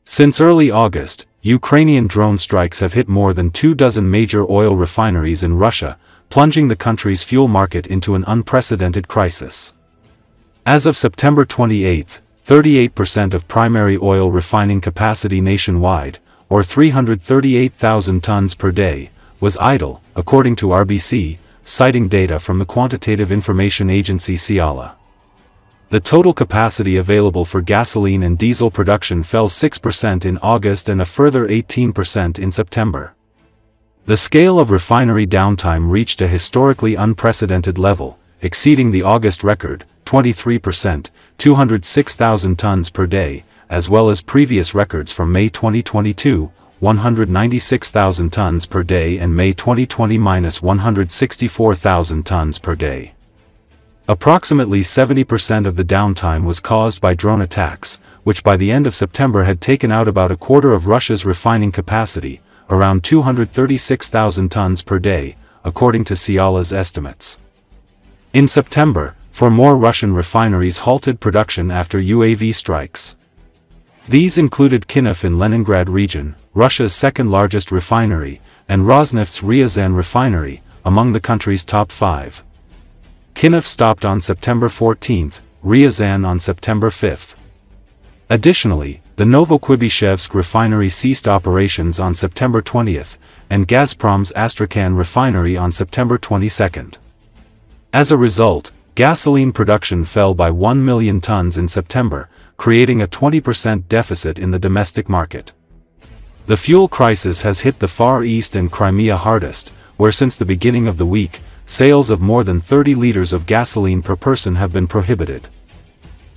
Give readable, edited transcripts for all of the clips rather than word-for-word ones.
Since early August, Ukrainian drone strikes have hit more than 24 major oil refineries in Russia, plunging the country's fuel market into an unprecedented crisis. As of September 28, 38% of primary oil refining capacity nationwide, or 338,000 tons per day, was idle, according to RBC, citing data from the quantitative information agency Ciala. The total capacity available for gasoline and diesel production fell 6% in August and a further 18% in September. The scale of refinery downtime reached a historically unprecedented level, exceeding the August record, 23%, 206,000 tons per day, as well as previous records from May 2022, 196,000 tons per day, and May 2020 -164,000 tons per day. Approximately 70% of the downtime was caused by drone attacks, which by the end of September had taken out about a quarter of Russia's refining capacity, around 236,000 tons per day, according to Ciala's estimates. In September, 4 more Russian refineries halted production after UAV strikes. These included Khinef in Leningrad region, Russia's second-largest refinery, and Rosneft's Ryazan refinery, among the country's top 5. Khinef stopped on September 14, Ryazan on September 5. Additionally, the Novokuybishevsk refinery ceased operations on September 20, and Gazprom's Astrakhan refinery on September 22. As a result, gasoline production fell by 1 million tons in September, creating a 20% deficit in the domestic market. The fuel crisis has hit the Far East and Crimea hardest, where since the beginning of the week, sales of more than 30 liters of gasoline per person have been prohibited.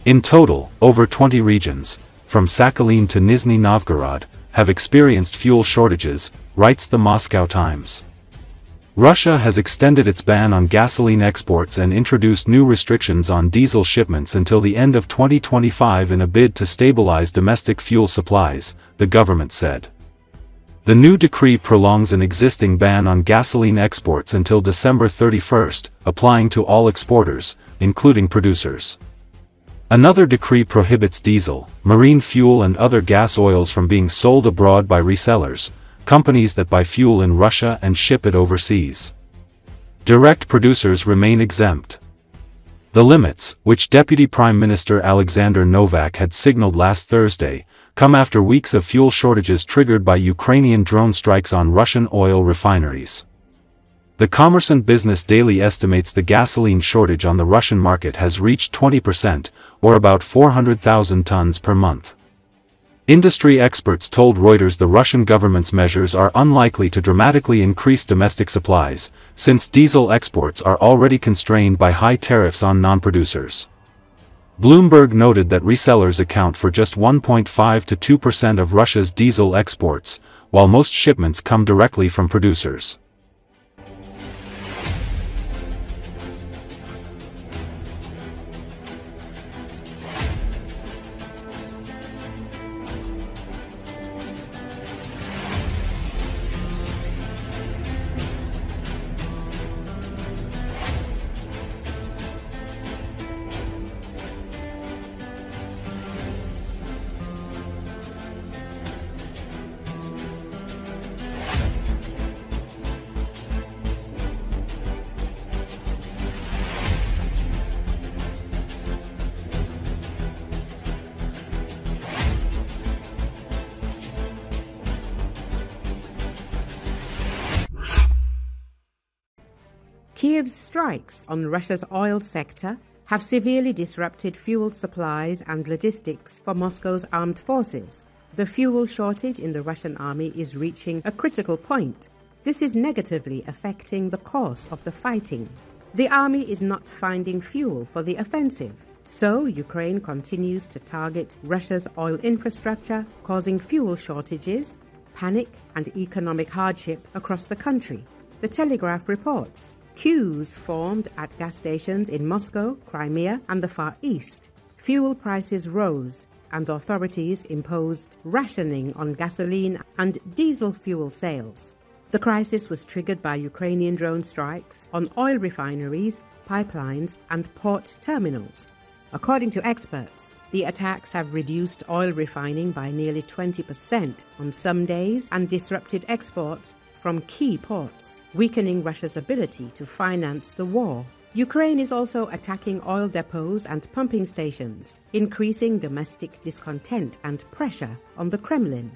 In total, over 20 regions, from Sakhalin to Nizhny Novgorod, have experienced fuel shortages, writes the Moscow Times. Russia has extended its ban on gasoline exports and introduced new restrictions on diesel shipments until the end of 2025 in a bid to stabilize domestic fuel supplies, the government said. The new decree prolongs an existing ban on gasoline exports until December 31, applying to all exporters, including producers. Another decree prohibits diesel, marine fuel and other gas oils from being sold abroad by resellers, companies that buy fuel in Russia and ship it overseas. Direct producers remain exempt. The limits, which Deputy Prime Minister Alexander Novak had signaled last Thursday, come after weeks of fuel shortages triggered by Ukrainian drone strikes on Russian oil refineries. The Kommersant Business Daily estimates the gasoline shortage on the Russian market has reached 20%, or about 400,000 tons per month. Industry experts told Reuters the Russian government's measures are unlikely to dramatically increase domestic supplies, since diesel exports are already constrained by high tariffs on non-producers. Bloomberg noted that resellers account for just 1.5 to 2% of Russia's diesel exports, while most shipments come directly from producers. Kiev's strikes on Russia's oil sector have severely disrupted fuel supplies and logistics for Moscow's armed forces. The fuel shortage in the Russian army is reaching a critical point. This is negatively affecting the course of the fighting. The army is not finding fuel for the offensive, so Ukraine continues to target Russia's oil infrastructure, causing fuel shortages, panic, and economic hardship across the country. The Telegraph reports. Queues formed at gas stations in Moscow, Crimea, and the Far East. Fuel prices rose, and authorities imposed rationing on gasoline and diesel fuel sales. The crisis was triggered by Ukrainian drone strikes on oil refineries, pipelines, and port terminals. According to experts, the attacks have reduced oil refining by nearly 20% on some days and disrupted exports from key ports, weakening Russia's ability to finance the war. Ukraine is also attacking oil depots and pumping stations, increasing domestic discontent and pressure on the Kremlin.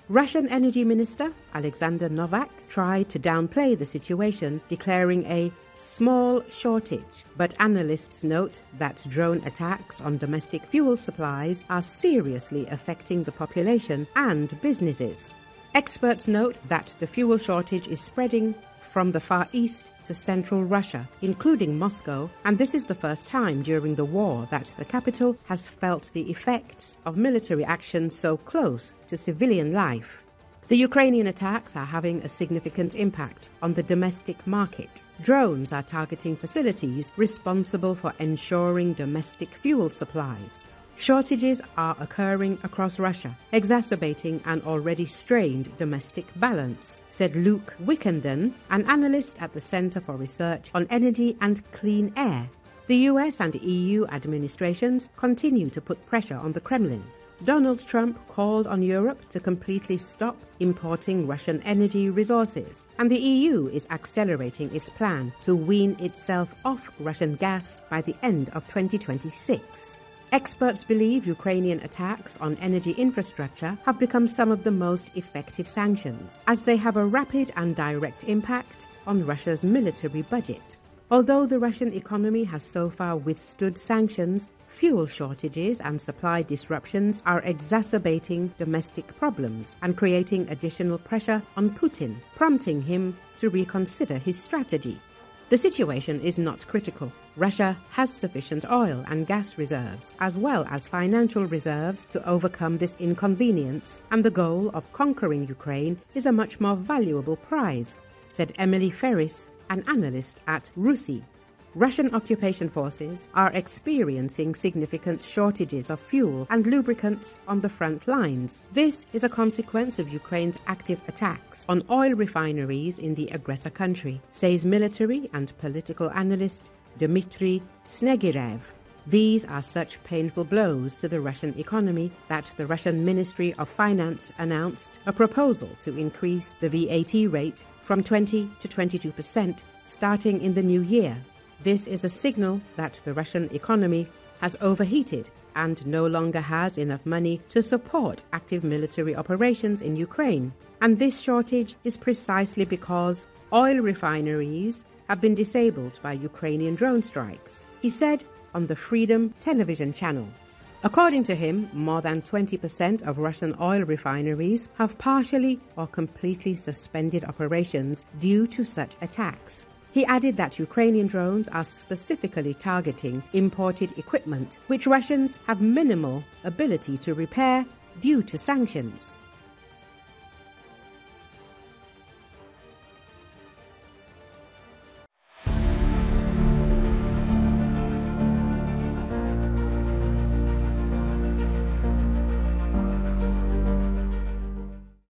Russian Energy Minister Alexander Novak tried to downplay the situation, declaring a small shortage, but analysts note that drone attacks on domestic fuel supplies are seriously affecting the population and businesses. Experts note that the fuel shortage is spreading from the Far East to central Russia, including Moscow, and this is the first time during the war that the capital has felt the effects of military action so close to civilian life. The Ukrainian attacks are having a significant impact on the domestic market. Drones are targeting facilities responsible for ensuring domestic fuel supplies. Shortages are occurring across Russia, exacerbating an already strained domestic balance, said Luke Wickenden, an analyst at the Center for Research on Energy and Clean Air. The US and EU administrations continue to put pressure on the Kremlin. Donald Trump called on Europe to completely stop importing Russian energy resources, and the EU is accelerating its plan to wean itself off Russian gas by the end of 2026. Experts believe Ukrainian attacks on energy infrastructure have become some of the most effective sanctions, as they have a rapid and direct impact on Russia's military budget. Although the Russian economy has so far withstood sanctions, fuel shortages and supply disruptions are exacerbating domestic problems and creating additional pressure on Putin, prompting him to reconsider his strategy. The situation is not critical. Russia has sufficient oil and gas reserves, as well as financial reserves, to overcome this inconvenience, and the goal of conquering Ukraine is a much more valuable prize, said Emily Ferris, an analyst at RUSI. Russian occupation forces are experiencing significant shortages of fuel and lubricants on the front lines. This is a consequence of Ukraine's active attacks on oil refineries in the aggressor country, says military and political analyst Dmitry Snegirev. These are such painful blows to the Russian economy that the Russian Ministry of Finance announced a proposal to increase the VAT rate from 20 to 22% starting in the new year. This is a signal that the Russian economy has overheated and no longer has enough money to support active military operations in Ukraine. And this shortage is precisely because oil refineries have been disabled by Ukrainian drone strikes, he said on the Freedom television channel. According to him, more than 20% of Russian oil refineries have partially or completely suspended operations due to such attacks. He added that Ukrainian drones are specifically targeting imported equipment, which Russians have minimal ability to repair due to sanctions.